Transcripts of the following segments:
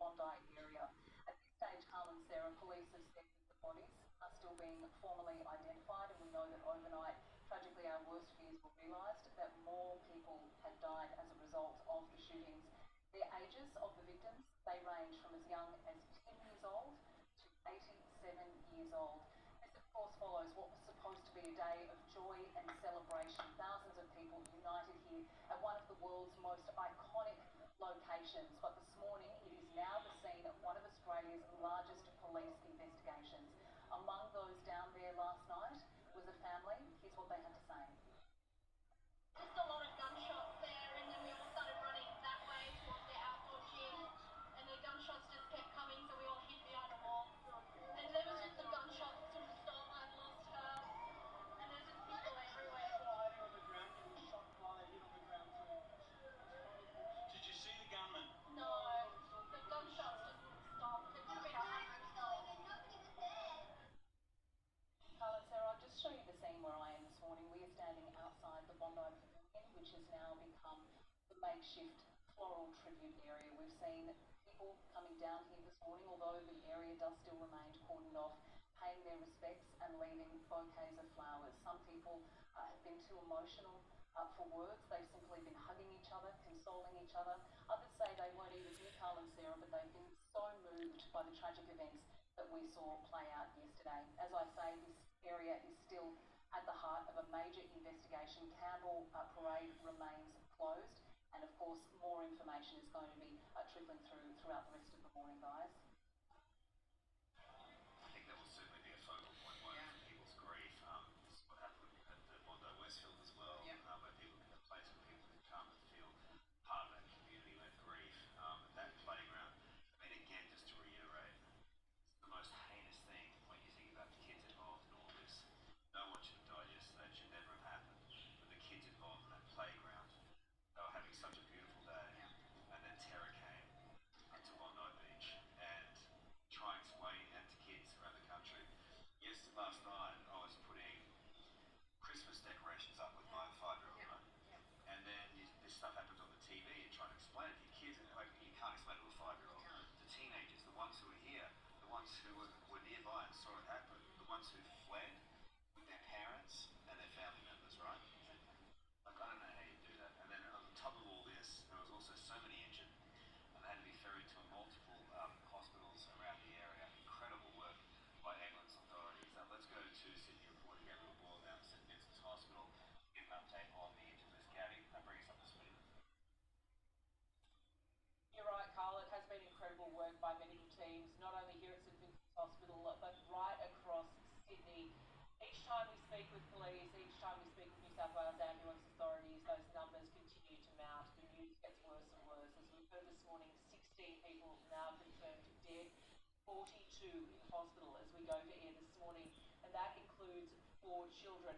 Bondi area. At this stage, Carl and Sarah, police have said that the bodies are still being formally identified, and we know that overnight, tragically, our worst fears were realised, that more people had died as a result of the shootings. The ages of the victims, they range from as young as 10 years old to 87 years old. This, of course, follows what was supposed to be a day of joy and celebration. Thousands of people united here at one of the world's most iconic locations. But this morning, it is now the scene of one of Australia's largest police investigations. Among those down there last night was a family. Here's what they had to say. Just a lot of gunshots there, and then we all started running that way towards the outdoor gym, and the gunshots just kept coming, so we all hid behind a wall. And there was just the gunshots from the start. I'd lost her, and there's just people everywhere. Hiding on the ground, getting shot while they hit on the ground too. Did you see the gunman? No, the gunshots just wouldn't stop. It could have been 100 shots. Carl and Sarah, I'll just show you the scene where I am this morning. We are standing outside the Bondi Pavilion, which has now become the makeshift floral tribute area. We've seen people coming down here this morning, although the area does still remain cordoned off, paying their respects and leaving bouquets of flowers. Some people have been too emotional for words. They've simply been hugging each other, consoling each other. Others say they weren't even here, Carl and Sarah, but they've been so moved by the tragic events that we saw play out yesterday. As I say, this area is still at the heart of a major investigation. Campbell Parade remains closed, and of course more information is going to be trickling throughout the rest of the morning, guys. I think that will certainly be a focal point, one of people's grief. This is what happened at the Bondi Westfield as well, where people can have a place where people can come and feel part of that community-led grief. That playground, I mean, again, just to reiterate, it's the most heinous thing when you think about the kids involved in all this. No one should have died yesterday, it should never have happened. But the kids involved in that playground, they were having such a beautiful day, and then terror came to Bondi Beach, and try and explain that to kids around the country. Last night, I was putting Christmas decorations up with my 5-year-old, right? And then this stuff happens on the TV, and trying to explain it to your kids, and like, you can't explain it to a 5-year-old. The teenagers, the ones who were here, the ones who were nearby and saw it happen, the ones who fled with their parents and their family members, right? Like, I don't know how you do that. And then on top of all this, there was also so many injured, and they had to be ferried to multiple hospitals around the area. Incredible work by ambulance authorities. Let's go to Sydney reporter Gabriel Boyle down at St Vincent's Hospital to get an update on the injured list. Gabby, bring us up to speed. You're right, Carl. It has been incredible work by medical teams, not only here at St Vincent's Hospital, but right across Sydney. Each time we speak with police, each time we speak with New South Wales ambulance authorities, those numbers continue to mount. The news gets worse and worse. As we've heard this morning, 16 people now confirmed dead, 42 in hospital as we go to air this morning, and that includes 4 children.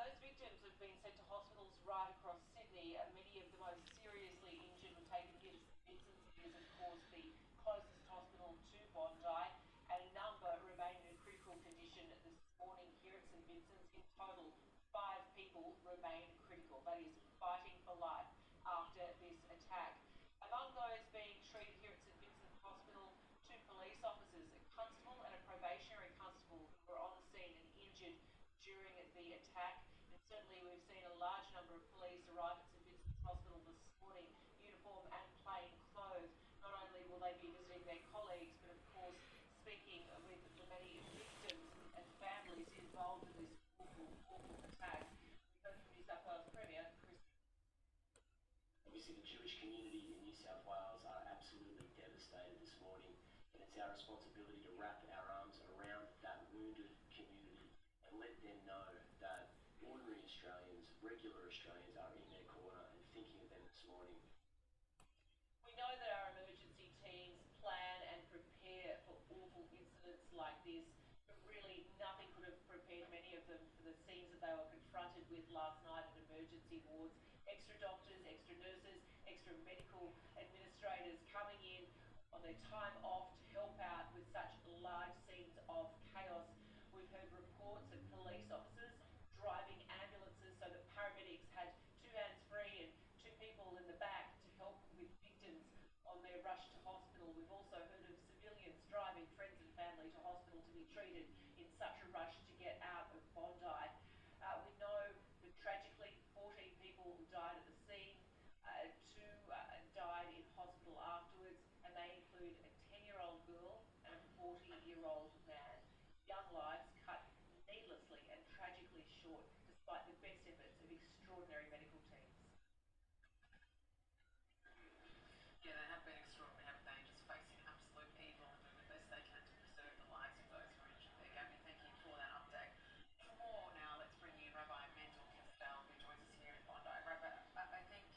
Those victims have been sent to hospitals right across Sydney, and many of the most seriously injured were taken here to St Vincent's. It is, of course, the closest hospital to Bondi, and a number remain in a critical condition this morning here at St Vincent's. In total, 5 people remain critical. That is fighting for life after this attack. Among those being treated here at St Vincent's Hospital, 2 police officers, a constable and a probationary constable, who were on the scene and injured during the attack. And certainly we've seen a large number of police arrive at St Vincent's Hospital this morning, uniform and plain clothes. Not only will they be visiting their colleagues, but of course speaking with the many victims and families involved in this awful attack. We heard from New South Wales Premier Chris. Obviously, the Jewish community in New South Wales are absolutely devastated this morning, and it's our responsibility to wrap our arms around that wounded community and let them know that ordinary Australians, regular Australians, are in their corner and thinking of them this morning. We know that our emergency teams plan and prepare for awful incidents like this, but really nothing could have prepared many of them for the scenes that they were confronted with last night at emergency wards. Extra doctors, extra nurses, extra medical administrators coming in on their time off to help out with such large scenes of chaos. We've heard reports of police officers driving ambulances so that paramedics had 2 hands free and 2 people in the back to help with victims on their rush to hospital. We've be treated in such a rush to get out of Bondi. We know that tragically 14 people died at the scene, two died in hospital afterwards, and they include a 10-year-old girl and a 40-year-old man. Young lives cut needlessly and tragically short, despite the best efforts of extraordinary medical teams. Yeah, they have been extraordinary, haven't they? Just facing absolute evil and doing the best they can to preserve the lives of those who are injured there. Gabby, thank you for that update. For more now, let's bring in Rabbi Mendel Castell, who joins us here in Bondi. Rabbi, I think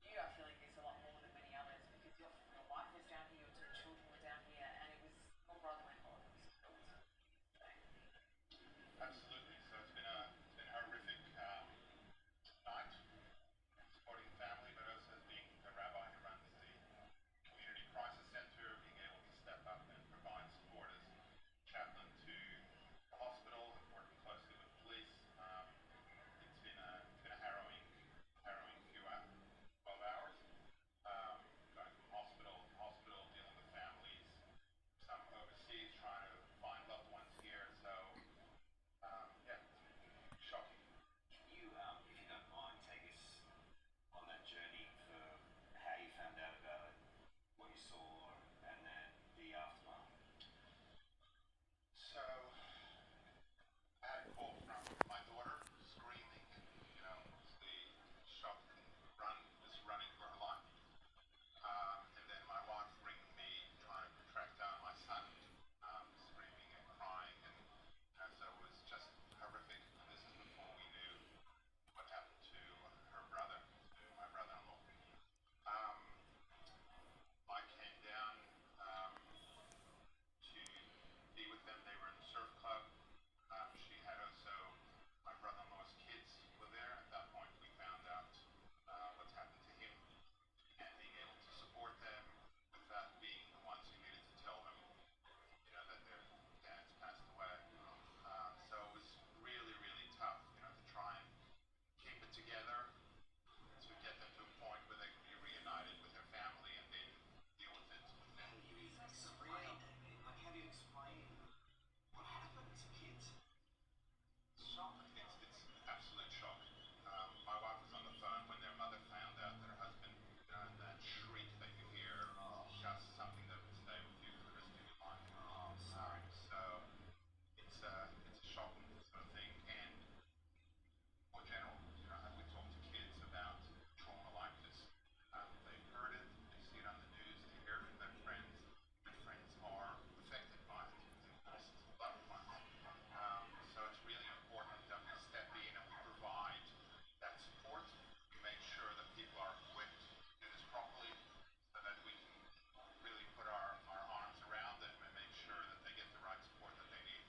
you are feeling this a lot more than many others because your wife was down here, your two children were down here, and it was your brother-in-law who was killed today. Absolutely. So it's been a horrific night, supporting the family, but also as being a rabbi who runs the community crisis center, being able to step up and provide support as chaplain to the hospital, working closely with police. It's been a harrowing few 12 hours. Going from hospital to hospital, dealing with families, some overseas, trying to find loved ones here. So yeah, it's shocking. Can you, if you don't mind, take us on that journey for how you found out about it, what you saw, and then the aftermath? So I had a call from my daughter screaming, the shock and running for her life. And then my wife ringing me, trying to track down my son, screaming and crying, and so it was just horrific. And this is before we knew what happened to her brother, to my brother-in-law. I came down to be with them. They were in the surf club. She had also, my brother-in-law's kids were there. At that point, we found out what's happened to him, and being able to support them with that being the ones who needed to tell them, that their dads passed away. So it was really, really tough, to try and keep it together, to get them to a point where they could be reunited with their family and then deal with it. How do you explain it? Like, how do you explain what happened to kids? Shock. It's absolute shock. My wife was on the phone when their mother found out that her husband, and that shriek that you hear, just something that would stay with you for the rest of your life. Oh, sorry. So it's a shocking sort of thing. And more general, we talk to kids about trauma like this. They've heard it, they see it on the news, they hear it from their friends. Their friends are affected by it. They've lost loved ones. So it's really important that we step in and we provide that support. We make sure that people are equipped to do this properly so that we can really put our arms around them and make sure that they get the right support that they need.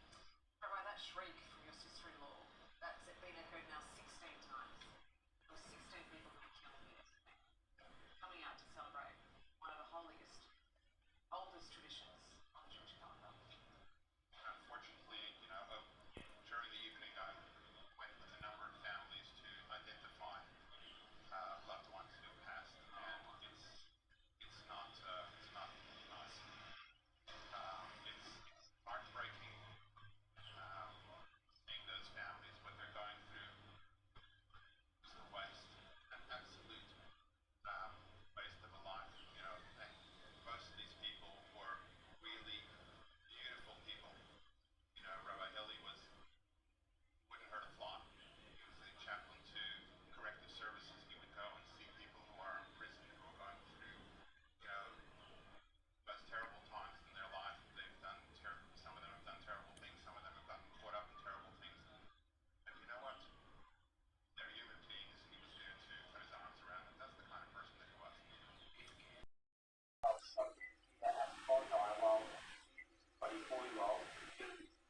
Rabbi, that shriek from your sister-in-law, that's been echoed now 16 times. There were 16 people who were killed yesterday, coming out to celebrate one of the holiest, oldest traditions on the Jewish calendar. Unfortunately, during the evening, I went with a number of families to identify loved ones who passed, and it's not nice. It's heartbreaking seeing those families, what they're going through. It's a waste, an absolute waste of a life. And most of these people were really beautiful people. Rabbi Eli wouldn't hurt a fly. He was a chaplain to corrective services. He would go and see people who are in prison, who are going through, most terrible times in their life. Some of them have done terrible things. Some of them have gotten caught up in terrible things. And you know what? They're human beings. He was there to put his arms around them. That's the kind of person that he was. That happened Bondi while 24-year-old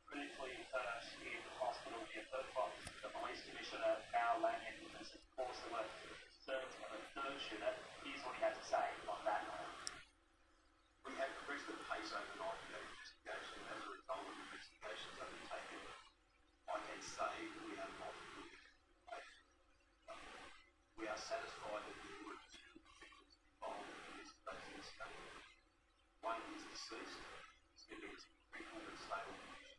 critically hurt in hospital near Perth. The police commissioner, Al Langan, has of course there were concerns of a third shooter. Here's what he had to say on that note. We have increased the pace overnight in that investigation. As a result of investigations undertaken, I can say we are not looking at the case. We are satisfied that there were two victims involved in this investigation. One is deceased, second is in critical but stable condition.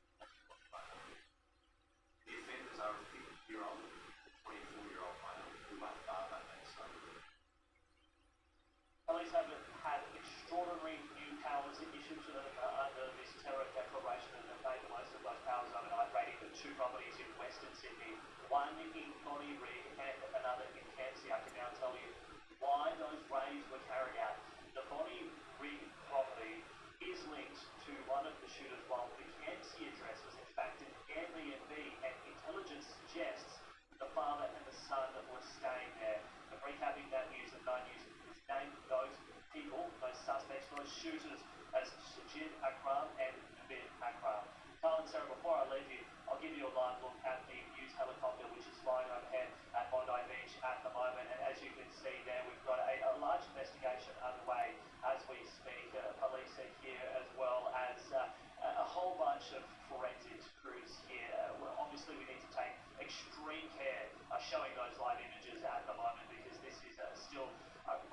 Police have had extraordinary new powers issued to them under this terror declaration, and have made the most of those powers overnight, raiding the 2 properties in Western Sydney, one in Bonnie Rig and another in Cairnsey. I can now tell you why those raids were carried out. The Bonnie Rig property is linked to one of the shooters, while the Cairnsey address was in fact an Airbnb, and intelligence suggests the father and the son were staying there. And recapping that news, and Nine News has named those people, those suspects, those shooters, as Sajid Akram and Nabil Akram. Carl and Sarah, before I leave you, I'll give you a live look at the news helicopter which is flying overhead at Bondi Beach at the moment, and as you can see there, we've got a large investigation underway as we speak. Police are here, as well as a whole bunch of forensics crews here. Well, obviously we need to take extreme care showing those live images at the moment, because this is still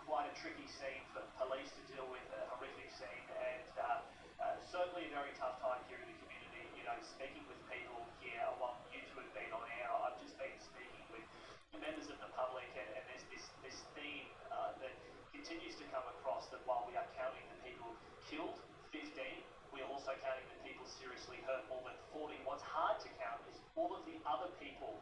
quite a tricky scene for police to deal with, a horrific scene, and certainly a very tough time here in the community. You know, speaking with people here, while you two have been on air, I've just been speaking with members of the public, and there's this theme that continues to come across, that while we are counting the people killed, 15, we are also counting the people seriously hurt, more than 40. What's hard to count is all of the other people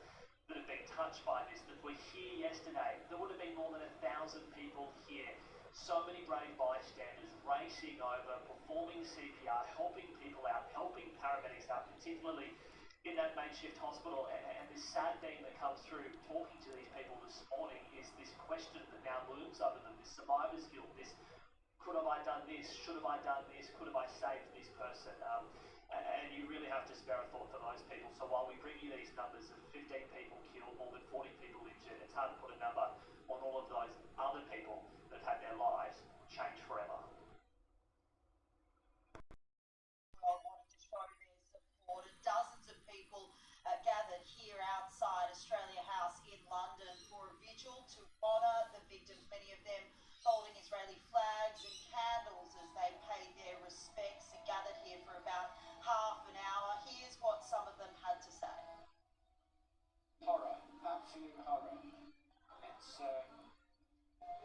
that have been touched by this, that were here yesterday. There would have been more than 1,000 people here. So many brave bystanders racing over, performing CPR, helping people out, helping paramedics out, particularly in that makeshift hospital. And this sad thing that comes through talking to these people this morning is this question that now looms over them, this survivor's guilt, this could have I done this, should have I done this, could have I saved this person? And you really have to spare a thought for those people. So while we bring you these numbers of 15 people killed, more than 40 people injured, it's hard to put a number on all of those other people that have had their lives changed forever. Wanted to show their support, and dozens of people gathered here outside Australia House in London for a vigil to honour the victims, many of them holding Israeli flags and candles as they paid their respects, and gathered here for about half an hour. Here's what some of them had to say. Horror, absolute horror.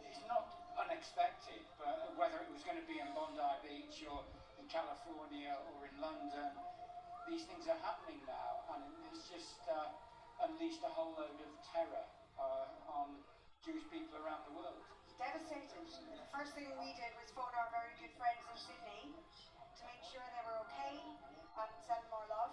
It's not unexpected, but whether it was going to be in Bondi Beach or in California or in London, these things are happening now, and it's just unleashed a whole load of terror on Jewish people around the world. Devastated. The first thing we did was phone our very good friends in Sydney to make sure they were okay and send them our love.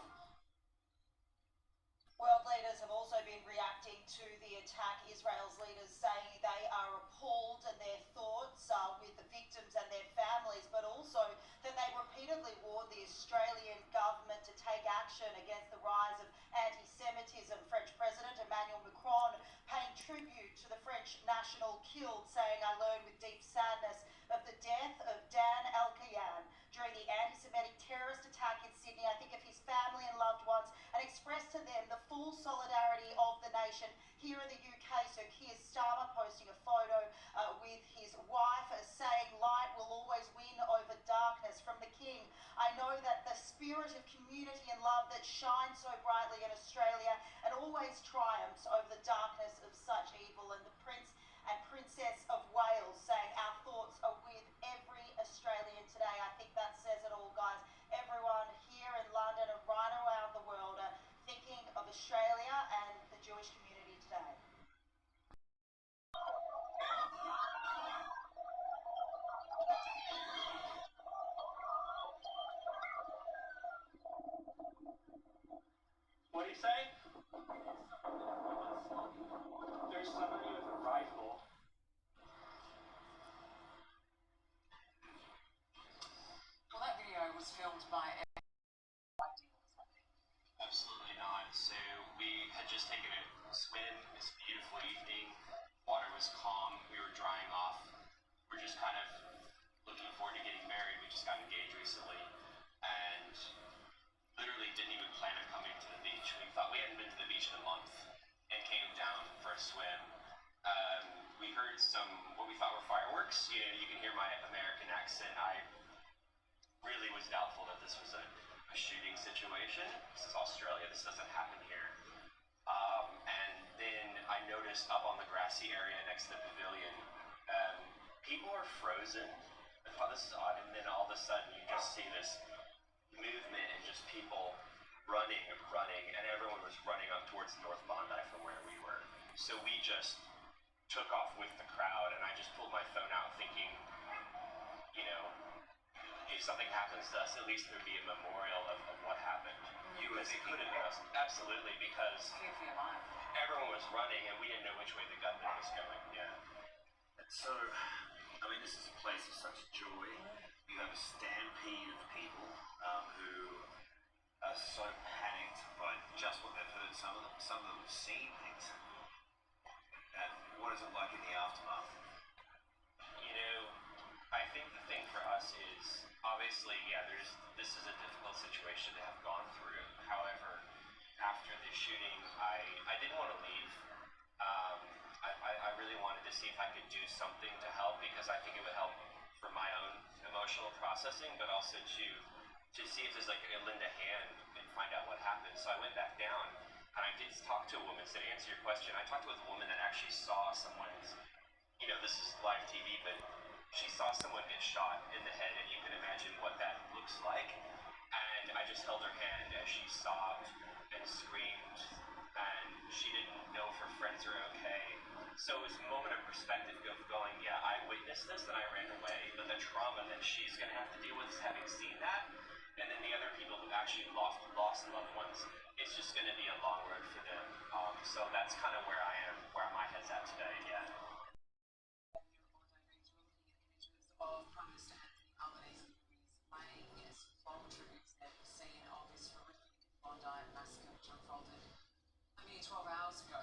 World leaders have also been reacting to the attack. Israel's leaders saying they are appalled, and their thoughts are with the victims and their families, but also that they repeatedly warned the Australian government to take action against the rise of anti-Semitism. French President Emmanuel Macron paying tribute to the French national killed, saying, "I learned with deep sadness of the death of Dan Elkayan during the anti-Semitic terrorist attack in Sydney. I think of his family and loved ones and express to them the full solidarity of the nation." Here in the UK, so Keir Starmer posting a photo with his wife saying, "Light will always win over darkness." From the King, "I know that the spirit of community and love that shines so brightly in Australia and always triumphs over the darkness of such evil." And the Prince and Princess of Wales saying, "Our thoughts are with every Australian today." I think that says it all, guys. Everyone here in London and right around the world are thinking of Australia and the Jewish community today. What do you say? There's somebody with a rifle. Well, that video was filmed by Absolutely not. So we had just taken a swim. It's a beautiful evening. Water was calm. We were drying off. We're just kind of looking forward to getting married. We just got engaged recently, and literally didn't even plan on coming to the beach. We hadn't been to the beach in a month, and came down for a swim. We heard some what we thought were fireworks. You know, you can hear my American accent. I really was doubtful that this was a shooting situation. This is Australia. This doesn't happen here. And then I noticed up on the grassy area next to the pavilion, people were more frozen. I thought this is odd, and then all of a sudden you just see this movement and just people running, and everyone was running up towards North Bondi from where we were. So we just took off with the crowd, and I just pulled my phone out thinking, you know, if something happens to us, at least there'd be a memorial of what happened. You were Because it could have been us. Absolutely, because Fear for your life. everyone was running, and we didn't know which way the gunman was going. Yeah. So, I mean, this is a place of such joy. You have a stampede of people who are so panicked by just what they've heard. Some of them have seen things. And what is it like in the aftermath? You know, I think the thing for us is, obviously, yeah, this is a difficult situation to have gone through. However, after the shooting, I didn't want to leave. I really wanted to see if I could do something to help, because I think it would help for my own emotional processing, but also to see if there's like a lend a hand and find out what happened. So I went back down, and I did talk to a woman. So to answer your question, I talked with a woman that actually saw someone's, you know, this is live TV, but she saw someone get shot in the head, and you can imagine what that looks like. And I just held her hand as she sobbed and screamed, and she didn't know if her friends are okay. So it was a moment of perspective of going, yeah, I witnessed this and I ran away, but the trauma that she's going to have to deal with is having seen that, and then the other people who actually lost loved ones, it's just going to be a long road for them. So that's kind of where I am, where my head's at today, yeah. Of Prime Minister Anthony Albanese laying long tributes at the scene of this horrific Bondi massacre which unfolded a mere 12 hours ago.